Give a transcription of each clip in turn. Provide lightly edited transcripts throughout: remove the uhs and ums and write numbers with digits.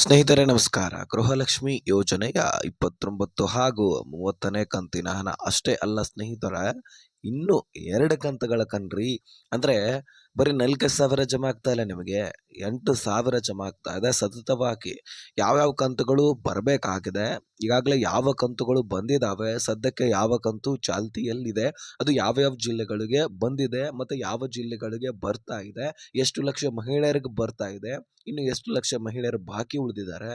ಸ್ನೇಹಿತರೆ ನಮಸ್ಕಾರ. ಗೃಹಲಕ್ಷ್ಮಿ ಯೋಜನೆಯ 29 ಹಾಗೂ 30ನೇ ಕಂತಿನ ಹಣ ಅಷ್ಟೇ ಅಲ್ಲ ಸ್ನೇಹಿತರೆ, ಇನ್ನೂ 2 ಕಂತುಗಳ ಕಣ್ರಿ. ಅಂದ್ರೆ ಬರೀ 4,000 ಜಮಾ ಆಗ್ತಾ ಇಲ್ಲ ನಿಮಗೆ, 8,000 ಜಮಾ ಆಗ್ತಾ ಇದೆ ಸತತವಾಗಿ. ಯಾವ್ಯಾವ ಕಂತುಗಳು ಬರಬೇಕಾಗಿದೆ, ಈಗಾಗಲೇ ಯಾವ ಕಂತುಗಳು ಬಂದಿದ್ದಾವೆ, ಸದ್ಯಕ್ಕೆ ಯಾವ ಕಂತು ಚಾಲ್ತಿಯಲ್ಲಿದೆ, ಅದು ಯಾವ್ಯಾವ ಜಿಲ್ಲೆಗಳಿಗೆ ಬಂದಿದೆ ಮತ್ತು ಯಾವ ಜಿಲ್ಲೆಗಳಿಗೆ ಬರ್ತಾ ಇದೆ, ಎಷ್ಟು ಲಕ್ಷ ಮಹಿಳೆಯರಿಗೆ ಬರ್ತಾ ಇದೆ, ಇನ್ನು ಎಷ್ಟು ಲಕ್ಷ ಮಹಿಳೆಯರು ಬಾಕಿ ಉಳಿದಿದ್ದಾರೆ,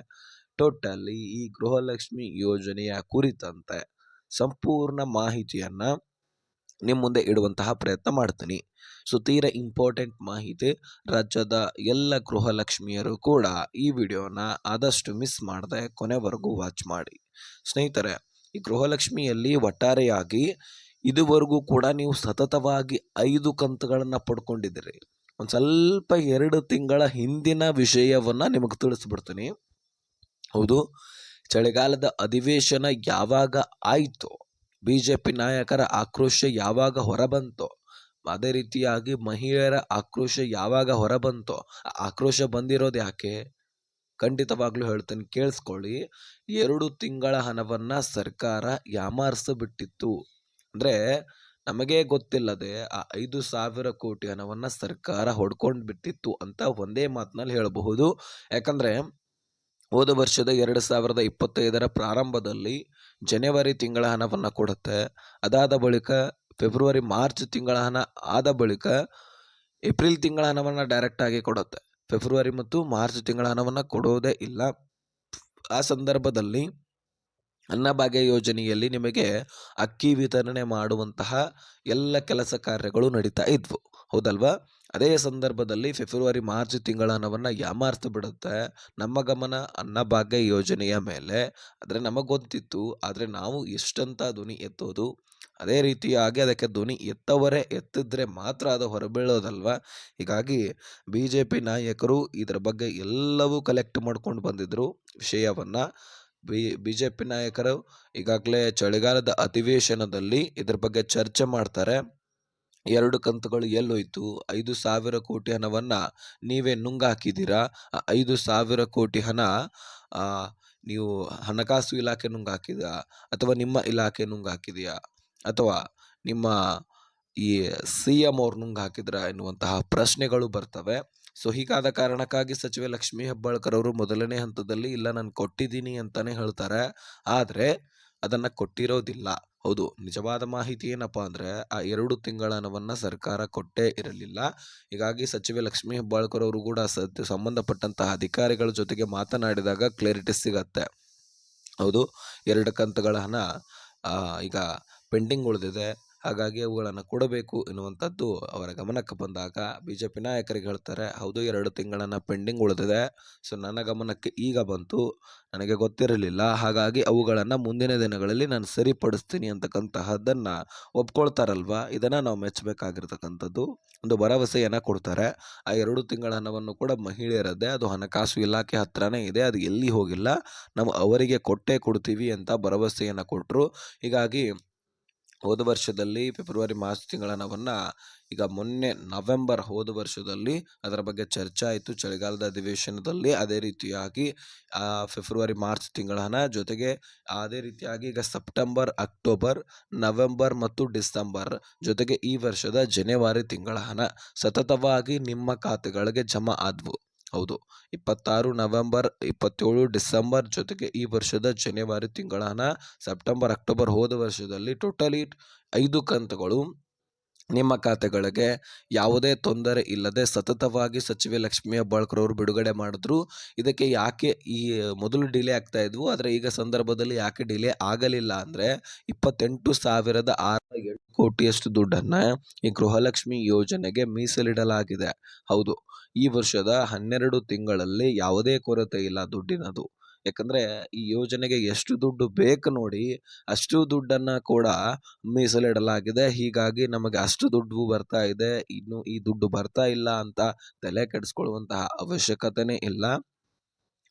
ಟೋಟಲಿ ಈ ಗೃಹಲಕ್ಷ್ಮಿ ಯೋಜನೆಯ ಕುರಿತಂತೆ ಸಂಪೂರ್ಣ ಮಾಹಿತಿಯನ್ನ ನಿಮ್ಮ ಮುಂದೆ ಇಡುವಂತಹ ಪ್ರಯತ್ನ ಮಾಡ್ತೀನಿ. ಸೊ ತೀರಾ ಇಂಪಾರ್ಟೆಂಟ್ ಮಾಹಿತಿ. ರಾಜ್ಯದ ಎಲ್ಲ ಗೃಹಲಕ್ಷ್ಮಿಯರು ಕೂಡ ಈ ವಿಡಿಯೋನ ಆದಷ್ಟು ಮಿಸ್ ಮಾಡದೆ ಕೊನೆವರೆಗೂ ವಾಚ್ ಮಾಡಿ. ಸ್ನೇಹಿತರೆ, ಈ ಗೃಹಲಕ್ಷ್ಮಿಯಲ್ಲಿ ಒಟ್ಟಾರೆಯಾಗಿ ಇದುವರೆಗೂ ಕೂಡ ನೀವು ಸತತವಾಗಿ 5 ಕಂತುಗಳನ್ನು ಪಡ್ಕೊಂಡಿದ್ದೀರಿ. ಒಂದು ಸ್ವಲ್ಪ 2 ತಿಂಗಳ ಹಿಂದಿನ ವಿಷಯವನ್ನ ನಿಮಗೆ ತಿಳಿಸ್ಬಿಡ್ತೀನಿ. ಹೌದು, ಚಳಿಗಾಲದ ಅಧಿವೇಶನ ಯಾವಾಗ ಆಯಿತು, ಬಿಜೆಪಿ ನಾಯಕರ ಆಕ್ರೋಶ ಯಾವಾಗ ಹೊರಬಂತೋ, ಅದೇ ರೀತಿಯಾಗಿ ಮಹಿಳೆಯರ ಆಕ್ರೋಶ ಯಾವಾಗ ಹೊರಬಂತೋ, ಆಕ್ರೋಶ ಬಂದಿರೋದು ಯಾಕೆ ಖಂಡಿತವಾಗ್ಲೂ ಹೇಳ್ತೀನಿ, ಕೇಳಿಸ್ಕೊಳ್ಳಿ. 2 ತಿಂಗಳ ಹಣವನ್ನ ಸರ್ಕಾರ ಯಾಮಾರಿಸಿಬಿಟ್ಟಿತ್ತು. ಅಂದ್ರೆ ನಮಗೆ ಗೊತ್ತಿಲ್ಲದೆ ಆ 5,000 ಕೋಟಿ ಹಣವನ್ನ ಸರ್ಕಾರ ಹೊಡ್ಕೊಂಡು ಬಿಟ್ಟಿತ್ತು ಅಂತ ಒಂದೇ ಮಾತಿನಲ್ಲಿ ಹೇಳಬಹುದು. ಯಾಕಂದ್ರೆ ಹೋದ ವರ್ಷದ 2025ರ ಪ್ರಾರಂಭದಲ್ಲಿ ಜನವರಿ ತಿಂಗಳ ಹಣವನ್ನ ಕೊಡುತ್ತೆ. ಅದಾದ ಬಳಿಕ ಫೆಬ್ರವರಿ ಮಾರ್ಚ್ ತಿಂಗಳ ಹಣ ಆದ ಬಳಿಕ ಏಪ್ರಿಲ್ ತಿಂಗಳ ಹಣವನ್ನ ಡೈರೆಕ್ಟ್ ಆಗಿ ಕೊಡುತ್ತೆ. ಫೆಬ್ರವರಿ ಮತ್ತು ಮಾರ್ಚ್ ತಿಂಗಳ ಹಣವನ್ನ ಕೊಡೋದೇ ಇಲ್ಲ. ಆ ಸಂದರ್ಭದಲ್ಲಿ ಅನ್ನಭಾಗ್ಯ ಯೋಜನೆಯಲ್ಲಿ ನಿಮಗೆ ಅಕ್ಕಿ ವಿತರಣೆ ಮಾಡುವಂತಹ ಎಲ್ಲ ಕೆಲಸ ಕಾರ್ಯಗಳು ನಡೀತಾ ಇದ್ವು, ಹೌದಲ್ವಾ? ಅದೇ ಸಂದರ್ಭದಲ್ಲಿ ಫೆಬ್ರವರಿ ಮಾರ್ಚ್ ತಿಂಗಳ ಹಣವನ್ನು ಯಾಮಾರ್ತು ಬಿಡುತ್ತೆ. ನಮ್ಮ ಗಮನ ಅನ್ನಭಾಗ್ಯ ಯೋಜನೆಯ ಮೇಲೆ. ಆದರೆ ನಮಗೆ ಗೊತ್ತಿತ್ತು, ಆದರೆ ನಾವು ಎಷ್ಟಂತ ಧ್ವನಿ ಎತ್ತೋದು, ಅದೇ ರೀತಿಯಾಗಿ ಅದಕ್ಕೆ ಧ್ವನಿ ಎತ್ತವರೇ ಎತ್ತಿದ್ರೆ ಮಾತ್ರ ಅದು ಹೊರಬೀಳೋದಲ್ವಾ. ಹೀಗಾಗಿ BJP ನಾಯಕರು ಇದರ ಬಗ್ಗೆ ಎಲ್ಲವೂ ಕಲೆಕ್ಟ್ ಮಾಡ್ಕೊಂಡು ಬಂದಿದ್ರು ವಿಷಯವನ್ನ. BJP ನಾಯಕರು ಈಗಾಗಲೇ ಚಳಿಗಾಲದ ಅಧಿವೇಶನದಲ್ಲಿ ಇದ್ರ ಬಗ್ಗೆ ಚರ್ಚೆ ಮಾಡ್ತಾರೆ. 2 ಕಂತುಗಳು ಎಲ್ಲೋಯ್ತು, 5,000 ಕೋಟಿ ಹಣವನ್ನ ನೀವೇ ನುಂಗಾಕಿದ್ದೀರಾ, 5,000 ಕೋಟಿ ಹಣ ನೀವು ಹಣಕಾಸು ಇಲಾಖೆ ನುಂಗಾಕಿದೆಯಾ, ಅಥವಾ ನಿಮ್ಮ ಇಲಾಖೆ ನುಂಗಾಕಿದೆಯಾ, ಅಥವಾ ನಿಮ್ಮ ಈ CM ಅವ್ರು ನುಂಗಾಕಿದ್ರ ಎನ್ನುವಂತಹ ಪ್ರಶ್ನೆಗಳು ಬರ್ತವೆ. ಸೊ ಹೀಗಾದ ಕಾರಣಕ್ಕಾಗಿ ಸಚಿವೆ ಲಕ್ಷ್ಮೀ ಹೆಬ್ಬಾಳ್ಕರ್ ಅವರು ಮೊದಲನೇ ಹಂತದಲ್ಲಿ ಇಲ್ಲ ನಾನು ಕೊಟ್ಟಿದ್ದೀನಿ ಅಂತಾನೆ ಹೇಳ್ತಾರೆ, ಆದರೆ ಅದನ್ನ ಕೊಟ್ಟಿರೋದಿಲ್ಲ. ಹೌದು, ನಿಜವಾದ ಮಾಹಿತಿ ಏನಪ್ಪಾ ಅಂದ್ರೆ ಆ 2 ತಿಂಗಳ ಹಣವನ್ನ ಸರ್ಕಾರ ಕೊಟ್ಟೇ ಇರಲಿಲ್ಲ. ಹೀಗಾಗಿ ಸಚಿವೆ ಲಕ್ಷ್ಮೀ ಹೆಬ್ಬಾಳ್ಕರ್ ಅವರು ಕೂಡ ಸಂಬಂಧಪಟ್ಟಂತಹ ಅಧಿಕಾರಿಗಳ ಜೊತೆಗೆ ಮಾತನಾಡಿದಾಗ ಕ್ಲಾರಿಟಿ ಸಿಗತ್ತೆ. ಹೌದು, 2 ಕಂತುಗಳ ಹಣ ಈಗ ಪೆಂಡಿಂಗ್ ಉಳಿದಿದೆ, ಹಾಗಾಗಿ ಅವುಗಳನ್ನು ಕೊಡಬೇಕು ಎನ್ನುವಂಥದ್ದು ಅವರ ಗಮನಕ್ಕೆ ಬಂದಾಗ BJP ನಾಯಕರಿಗೆ ಹೇಳ್ತಾರೆ, ಹೌದು 2 ತಿಂಗಳನ್ನ ಪೆಂಡಿಂಗ್ ಉಳಿದಿದೆ, ಸೊ ನನ್ನ ಗಮನಕ್ಕೆ ಈಗ ಬಂತು, ನನಗೆ ಗೊತ್ತಿರಲಿಲ್ಲ, ಹಾಗಾಗಿ ಅವುಗಳನ್ನು ಮುಂದಿನ ದಿನಗಳಲ್ಲಿ ನಾನು ಸರಿಪಡಿಸ್ತೀನಿ ಅಂತಕ್ಕಂತಹದ್ದನ್ನು ಒಪ್ಕೊಳ್ತಾರಲ್ವಾ. ಇದನ್ನು ನಾವು ಮೆಚ್ಚಬೇಕಾಗಿರ್ತಕ್ಕಂಥದ್ದು. ಒಂದು ಭರವಸೆಯನ್ನು ಕೊಡ್ತಾರೆ. ಆ 2 ತಿಂಗಳ ಹಣವನ್ನು ಕೂಡ ಮಹಿಳೆಯರದ್ದೇ, ಅದು ಹಣಕಾಸು ಇಲಾಖೆ ಹತ್ರನೇ ಇದೆ, ಅದು ಎಲ್ಲಿ ಹೋಗಿಲ್ಲ, ನಾವು ಅವರಿಗೆ ಕೊಟ್ಟೇ ಕೊಡ್ತೀವಿ ಅಂತ ಭರವಸೆಯನ್ನು ಕೊಟ್ಟರು. ಹೀಗಾಗಿ ಹೋದ ವರ್ಷದಲ್ಲಿ ಫೆಬ್ರವರಿ ಮಾರ್ಚ್ ತಿಂಗಳ ಹಣವನ್ನು ಈಗ ಮೊನ್ನೆ ನವೆಂಬರ್ ಹೋದ ವರ್ಷದಲ್ಲಿ ಅದರ ಬಗ್ಗೆ ಚರ್ಚೆ ಆಯಿತು ಚಳಿಗಾಲದ ಅಧಿವೇಶನದಲ್ಲಿ. ಅದೇ ರೀತಿಯಾಗಿ ಫೆಬ್ರವರಿ ಮಾರ್ಚ್ ತಿಂಗಳ ಹಣ ಜೊತೆಗೆ ಅದೇ ರೀತಿಯಾಗಿ ಈಗ ಸೆಪ್ಟೆಂಬರ್, ಅಕ್ಟೋಬರ್, ನವೆಂಬರ್ ಮತ್ತು ಡಿಸೆಂಬರ್ ಜೊತೆಗೆ ಈ ವರ್ಷದ ಜನವರಿ ತಿಂಗಳ ಹಣ ಸತತವಾಗಿ ನಿಮ್ಮ ಖಾತೆಗಳಿಗೆ ಜಮಾ ಆದವು. ಹೌದು, 26 ನವೆಂಬರ್, 27 ಡಿಸೆಂಬರ್ ಜೊತೆಗೆ ಈ ವರ್ಷದ ಜನವರಿ ತಿಂಗಳ ಹಣ, ಸೆಪ್ಟೆಂಬರ್, ಅಕ್ಟೋಬರ್ ಹೋದ ವರ್ಷದಲ್ಲಿ ಟೋಟಲಿ 5 ಕಂತುಗಳು ನಿಮ್ಮ ಖಾತೆಗಳಿಗೆ ಯಾವುದೇ ತೊಂದರೆ ಇಲ್ಲದೆ ಸತತವಾಗಿ ಸಚಿವೆ ಲಕ್ಷ್ಮೀ ಹೆಬ್ಬಾಳ್ಕರ್ ಅವರು ಬಿಡುಗಡೆ ಮಾಡಿದ್ರು. ಇದಕ್ಕೆ ಯಾಕೆ ಈ ಮೊದಲು ಡಿಲೇ ಆಗ್ತಾ ಇದ್ವು, ಆದರೆ ಈಗ ಸಂದರ್ಭದಲ್ಲಿ ಯಾಕೆ ಡಿಲೇ ಆಗಲಿಲ್ಲ ಅಂದರೆ 28,608 ಕೋಟಿಯಷ್ಟು ದುಡ್ಡನ್ನ ಈ ಗೃಹಲಕ್ಷ್ಮಿ ಯೋಜನೆಗೆ ಮೀಸಲಿಡಲಾಗಿದೆ. ಹೌದು, ಈ ವರ್ಷದ 12 ತಿಂಗಳಲ್ಲಿ ಯಾವುದೇ ಕೊರತೆ ಇಲ್ಲ ದುಡ್ಡಿನದು. ಯಾಕಂದ್ರೆ ಈ ಯೋಜನೆಗೆ ಎಷ್ಟು ದುಡ್ಡು ಬೇಕು ನೋಡಿ, ಅಷ್ಟು ದುಡ್ಡನ್ನ ಕೂಡ ಮೀಸಲಿಡಲಾಗಿದೆ. ಹೀಗಾಗಿ ನಮಗೆ ಅಷ್ಟು ದುಡ್ಡು ಬರ್ತಾ ಇದೆ, ಇನ್ನು ಈ ದುಡ್ಡು ಬರ್ತಾ ಇಲ್ಲ ಅಂತ ತಲೆ ಕೆಡಿಸ್ಕೊಳ್ಳುವಂತಹ ಅವಶ್ಯಕತೆನೇ ಇಲ್ಲ.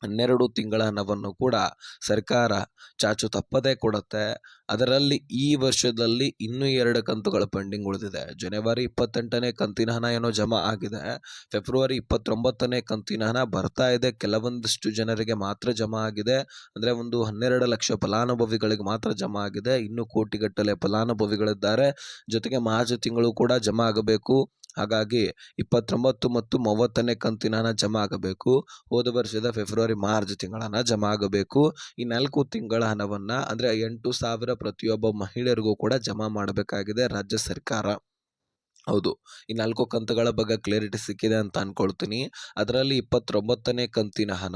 12 ತಿಂಗಳ ಹಣವನ್ನು ಕೂಡ ಸರ್ಕಾರ ಚಾಚು ತಪ್ಪದೇ ಕೊಡುತ್ತೆ. ಅದರಲ್ಲಿ ಈ ವರ್ಷದಲ್ಲಿ ಇನ್ನೂ 2 ಕಂತುಗಳು ಪೆಂಡಿಂಗ್ ಉಳಿದಿದೆ. ಜನವರಿ 28ನೇ ಕಂತಿನ ಹಣ ಏನೋ ಜಮಾ ಆಗಿದೆ. ಫೆಬ್ರವರಿ 29ನೇ ಕಂತಿನ ಹಣ ಬರ್ತಾ ಇದೆ. ಕೆಲವೊಂದಿಷ್ಟು ಜನರಿಗೆ ಮಾತ್ರ ಜಮಾ ಆಗಿದೆ. ಅಂದರೆ ಒಂದು 12 ಲಕ್ಷ ಫಲಾನುಭವಿಗಳಿಗೆ ಮಾತ್ರ ಜಮಾ ಆಗಿದೆ. ಇನ್ನೂ ಕೋಟಿಗಟ್ಟಲೆ ಫಲಾನುಭವಿಗಳಿದ್ದಾರೆ. ಜೊತೆಗೆ ಮಾರ್ಚ್ ತಿಂಗಳು ಕೂಡ ಜಮಾ ಆಗಬೇಕು. ಹಾಗಾಗಿ 29 ಮತ್ತು 30ನೇ ಕಂತಿನ ಹಣ ಜಮಾ ಆಗಬೇಕು. ಹೋದ ವರ್ಷದ ಫೆಬ್ರವರಿ ಮಾರ್ಚ್ ತಿಂಗಳ ಹಣ ಜಮಾ ಆಗಬೇಕು. ಈ 4 ತಿಂಗಳ ಹಣವನ್ನ ಅಂದ್ರೆ 8,000 ಪ್ರತಿಯೊಬ್ಬ ಮಹಿಳೆಯರಿಗೂ ಕೂಡ ಜಮಾ ಮಾಡಬೇಕಾಗಿದೆ ರಾಜ್ಯ ಸರ್ಕಾರ. ಹೌದು, ಈ 4 ಕಂತುಗಳ ಬಗ್ಗೆ ಕ್ಲಾರಿಟಿ ಸಿಕ್ಕಿದೆ ಅಂತ ಅನ್ಕೊಳ್ತೀನಿ. ಅದರಲ್ಲಿ 29ನೇ ಕಂತಿನ ಹಣ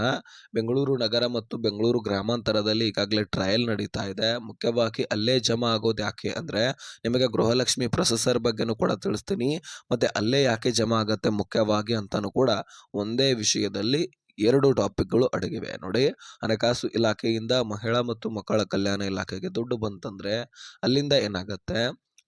ಬೆಂಗಳೂರು ನಗರ ಮತ್ತು ಬೆಂಗಳೂರು ಗ್ರಾಮಾಂತರದಲ್ಲಿ ಈಗಾಗಲೇ ಟ್ರಯಲ್ ನಡೀತಾ ಇದೆ. ಮುಖ್ಯವಾಗಿ ಅಲ್ಲೇ ಜಮಾ ಆಗೋದು ಯಾಕೆ ಅಂದ್ರೆ ನಿಮಗೆ ಗೃಹಲಕ್ಷ್ಮಿ ಪ್ರೊಸೆಸರ್ ಬಗ್ಗೆನೂ ಕೂಡ ತಿಳಿಸ್ತೀನಿ. ಮತ್ತೆ ಅಲ್ಲೇ ಯಾಕೆ ಜಮಾ ಆಗತ್ತೆ ಮುಖ್ಯವಾಗಿ ಅಂತಾನು ಕೂಡ ಒಂದೇ ವಿಷಯದಲ್ಲಿ 2 ಟಾಪಿಕ್ಗಳು ಅಡಗಿವೆ ನೋಡಿ. ಹಣಕಾಸು ಇಲಾಖೆಯಿಂದ ಮಹಿಳಾ ಮತ್ತು ಮಕ್ಕಳ ಕಲ್ಯಾಣ ಇಲಾಖೆಗೆ ದುಡ್ಡು ಬಂತಂದ್ರೆ ಅಲ್ಲಿಂದ ಏನಾಗತ್ತೆ,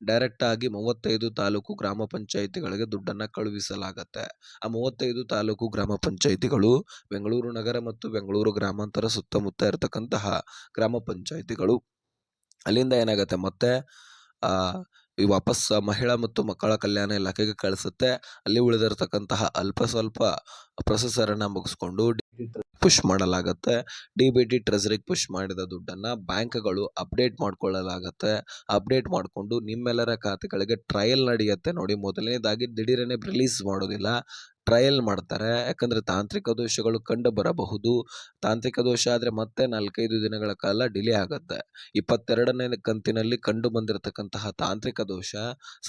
ಡೈರೆಕ್ಟ್ ಆಗಿ 35 ತಾಲೂಕು ಗ್ರಾಮ ಪಂಚಾಯಿತಿಗಳಿಗೆ ದುಡ್ಡನ್ನ ಕಳುಹಿಸಲಾಗತ್ತೆ. ಆ 35 ತಾಲೂಕು ಗ್ರಾಮ ಪಂಚಾಯಿತಿಗಳು ಬೆಂಗಳೂರು ನಗರ ಮತ್ತು ಬೆಂಗಳೂರು ಗ್ರಾಮಾಂತರ ಸುತ್ತಮುತ್ತ ಇರತಕ್ಕಂತಹ ಗ್ರಾಮ ಪಂಚಾಯಿತಿಗಳು. ಅಲ್ಲಿಂದ ಏನಾಗತ್ತೆ ಮತ್ತೆ ಆ ಈ ವಾಪಸ್ ಮಹಿಳಾ ಮತ್ತು ಮಕ್ಕಳ ಕಲ್ಯಾಣ ಇಲಾಖೆಗೆ ಕಳಿಸುತ್ತೆ. ಅಲ್ಲಿ ಉಳಿದಿರತಕ್ಕಂತಹ ಅಲ್ಪ ಸ್ವಲ್ಪ ಪ್ರೊಸೆಸರ್ ಅನ್ನ ಮುಗಿಸ್ಕೊಂಡು ಪುಷ್ ಮಾಡಲಾಗತ್ತೆ. ಡಿ.ಬಿ.ಟಿ ಟ್ರೆಸರಿಗೆ ಪುಷ್ ಮಾಡಿದ ದುಡ್ಡನ್ನ ಬ್ಯಾಂಕ್ಗಳು ಅಪ್ಡೇಟ್ ಮಾಡ್ಕೊಳ್ಳಲಾಗತ್ತೆ. ಅಪ್ಡೇಟ್ ಮಾಡಿಕೊಂಡು ನಿಮ್ಮೆಲ್ಲರ ಖಾತೆಗಳಿಗೆ ಟ್ರಯಲ್ ನಡೆಯುತ್ತೆ ನೋಡಿ. ಮೊದಲನೇದಾಗಿ ದಿಢೀರನೆ ರಿಲೀಸ್ ಮಾಡೋದಿಲ್ಲ, ಟ್ರಯಲ್ ಮಾಡ್ತಾರೆ. ಯಾಕಂದ್ರೆ ತಾಂತ್ರಿಕ ದೋಷಗಳು ಕಂಡು ಬರಬಹುದು. ತಾಂತ್ರಿಕ ದೋಷ ಆದ್ರೆ ಮತ್ತೆ 4-5 ದಿನಗಳ ಕಾಲ ಡಿಲೇ ಆಗುತ್ತೆ. 22ನೇ ಕಂತಿನಲ್ಲಿ ಕಂಡು ಬಂದಿರತಕ್ಕಂತಹ ತಾಂತ್ರಿಕ ದೋಷ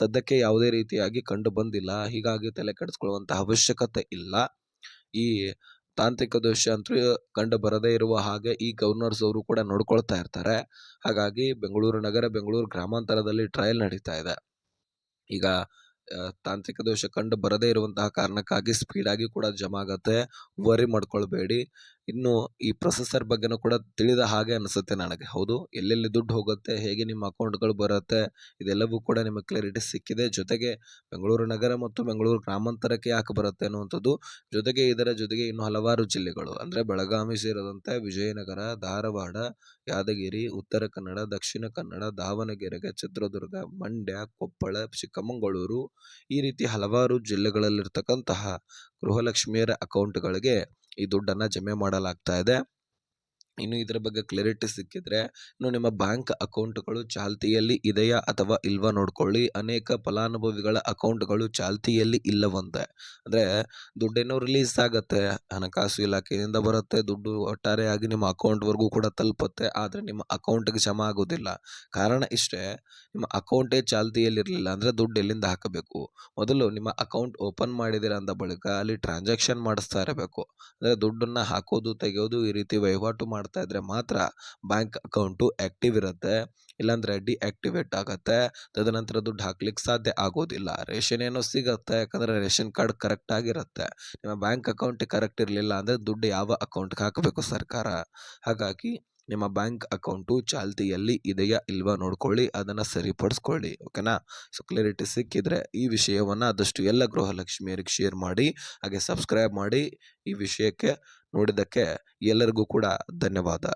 ಸದ್ಯಕ್ಕೆ ಯಾವುದೇ ರೀತಿಯಾಗಿ ಕಂಡು ಬಂದಿಲ್ಲ. ಹೀಗಾಗಿ ತಲೆ ಕೆಡಿಸ್ಕೊಳ್ಳುವಂತಹ ಅವಶ್ಯಕತೆ ಇಲ್ಲ. ಈ ತಾಂತ್ರಿಕ ದೋಷ ಅಂತೂ ಕಂಡು ಬರದೇ ಇರುವ ಹಾಗೆ ಈ ಗವರ್ನರ್ಸ್ ಅವರು ಕೂಡ ನೋಡ್ಕೊಳ್ತಾ ಇರ್ತಾರೆ. ಹಾಗಾಗಿ ಬೆಂಗಳೂರು ನಗರ, ಬೆಂಗಳೂರು ಗ್ರಾಮಾಂತರದಲ್ಲಿ ಟ್ರಯಲ್ ನಡೀತಾ ಇದೆ. ಈಗ ತಾಂತ್ರಿಕ ದೋಷ ಕಂಡು ಬರದೇ ಇರುವಂತಹ ಕಾರಣಕ್ಕಾಗಿ ಸ್ಪೀಡ್ ಆಗಿ ಕೂಡ ಜಮಾ ಆಗತ್ತೆ. ವರಿ ಮಾಡ್ಕೊಳ್ಬೇಡಿ. ಇನ್ನು ಈ ಪ್ರೊಸೆಸರ್ ಬಗ್ಗೆನೂ ಕೂಡ ತಿಳಿದ ಹಾಗೆ ಅನಿಸುತ್ತೆ ನನಗೆ. ಹೌದು, ಎಲ್ಲೆಲ್ಲಿ ದುಡ್ಡು ಹೋಗುತ್ತೆ, ಹೇಗೆ ನಿಮ್ಮ ಅಕೌಂಟ್ಗಳು ಬರುತ್ತೆ, ಇದೆಲ್ಲವೂ ಕೂಡ ನಿಮಗೆ ಕ್ಲಾರಿಟಿ ಸಿಕ್ಕಿದೆ. ಜೊತೆಗೆ ಬೆಂಗಳೂರು ನಗರ ಮತ್ತು ಬೆಂಗಳೂರು ಗ್ರಾಮಾಂತರಕ್ಕೆ ಯಾಕೆ ಬರುತ್ತೆ ಅನ್ನುವಂಥದ್ದು, ಜೊತೆಗೆ ಇದರ ಜೊತೆಗೆ ಇನ್ನು ಹಲವಾರು ಜಿಲ್ಲೆಗಳು ಅಂದರೆ ಬೆಳಗಾವಿ ಸೇರಿದಂತೆ ವಿಜಯನಗರ, ಧಾರವಾಡ, ಯಾದಗಿರಿ, ಉತ್ತರ ಕನ್ನಡ, ದಕ್ಷಿಣ ಕನ್ನಡ, ದಾವಣಗೆರೆಗೆ, ಚಿತ್ರದುರ್ಗ, ಮಂಡ್ಯ, ಕೊಪ್ಪಳ, ಚಿಕ್ಕಮಗಳೂರು ಈ ರೀತಿ ಹಲವಾರು ಜಿಲ್ಲೆಗಳಲ್ಲಿರ್ತಕ್ಕಂತಹ ಗೃಹಲಕ್ಷ್ಮಿಯರ ಅಕೌಂಟ್ಗಳಿಗೆ ಈ ದುಡ್ಡನ್ನ ಜಮೆ ಮಾಡಲಾಗ್ತಾ ಇದೆ. ಇನ್ನು ಇದರ ಬಗ್ಗೆ ಕ್ಲಾರಿಟಿ ಸಿಕ್ಕಿದ್ರೆ ಇನ್ನು ನಿಮ್ಮ ಬ್ಯಾಂಕ್ ಅಕೌಂಟ್ಗಳು ಚಾಲ್ತಿಯಲ್ಲಿ ಇದೆಯಾ ಅಥವಾ ಇಲ್ವಾ ನೋಡ್ಕೊಳ್ಳಿ. ಅನೇಕ ಫಲಾನುಭವಿಗಳ ಅಕೌಂಟ್ಗಳು ಚಾಲ್ತಿಯಲ್ಲಿ ಇಲ್ಲವಂತೆ. ಅಂದ್ರೆ ದುಡ್ಡೇನೋ ರಿಲೀಸ್ ಆಗತ್ತೆ, ಹಣಕಾಸು ಇಲಾಖೆಯಿಂದ ಬರುತ್ತೆ, ದುಡ್ಡು ಒಟ್ಟಾರೆಯಾಗಿ ನಿಮ್ಮ ಅಕೌಂಟ್ವರೆಗೂ ಕೂಡ ತಲುಪುತ್ತೆ. ಆದರೆ ನಿಮ್ಮ ಅಕೌಂಟ್ಗೆ ಜಮಾ ಆಗೋದಿಲ್ಲ. ಕಾರಣ ಇಷ್ಟೇ, ನಿಮ್ಮ ಅಕೌಂಟೇ ಚಾಲ್ತಿಯಲ್ಲಿರಲಿಲ್ಲ ಅಂದರೆ ದುಡ್ಡು ಎಲ್ಲಿಂದ ಹಾಕಬೇಕು. ಮೊದಲು ನಿಮ್ಮ ಅಕೌಂಟ್ ಓಪನ್ ಮಾಡಿದಿರ ಅಂದ ಬಳಿಕ ಅಲ್ಲಿ ಟ್ರಾನ್ಸಾಕ್ಷನ್ ಮಾಡಿಸ್ತಾ ಇರಬೇಕು. ಅಂದರೆ ದುಡ್ಡನ್ನು ಹಾಕೋದು ತೆಗೆಯೋದು ಈ ರೀತಿ ವಹಿವಾಟು ಮಾಡ್ತಾ ಇದ್ರೆ ಮಾತ್ರ ಬ್ಯಾಂಕ್ ಅಕೌಂಟು ಆಕ್ಟಿವ್ ಇರುತ್ತೆ. ಇಲ್ಲಾಂದ್ರೆ ಡಿಆಕ್ಟಿವೇಟ್ ಆಗತ್ತೆ. ತದನಂತರ ದುಡ್ಡು ಹಾಕ್ಲಿಕ್ಕೆ ಸಾಧ್ಯ ಆಗೋದಿಲ್ಲ. ರೇಷನ್ ಏನೋ ಸಿಗತ್ತೆ, ಯಾಕಂದ್ರೆ ರೇಷನ್ ಕಾರ್ಡ್ ಕರೆಕ್ಟ್ ಆಗಿರುತ್ತೆ. ನಿಮ್ಮ ಬ್ಯಾಂಕ್ ಅಕೌಂಟ್ ಕರೆಕ್ಟ್ ಇರಲಿಲ್ಲ ಅಂದ್ರೆ ದುಡ್ಡು ಯಾವ ಅಕೌಂಟ್ಗೆ ಹಾಕಬೇಕು ಸರ್ಕಾರ. ಹಾಗಾಗಿ ನಿಮ್ಮ ಬ್ಯಾಂಕ್ ಅಕೌಂಟು ಚಾಲ್ತಿಯಲ್ಲಿ ಇದೆಯಾ ಇಲ್ವಾ ನೋಡ್ಕೊಳ್ಳಿ, ಅದನ್ನು ಸರಿಪಡಿಸ್ಕೊಳ್ಳಿ. ಓಕೆನಾ. ಸೊ ಕ್ಲಾರಿಟಿ ಸಿಕ್ಕಿದ್ರೆ ಈ ವಿಷಯವನ್ನು ಆದಷ್ಟು ಎಲ್ಲ ಗೃಹಲಕ್ಷ್ಮಿಯರಿಗೆ ಶೇರ್ ಮಾಡಿ, ಹಾಗೆ ಸಬ್ಸ್ಕ್ರೈಬ್ ಮಾಡಿ. ಈ ವಿಷಯಕ್ಕೆ ನೋಡಿದ್ದಕ್ಕೆ ಎಲ್ಲರಿಗೂ ಕೂಡ ಧನ್ಯವಾದ.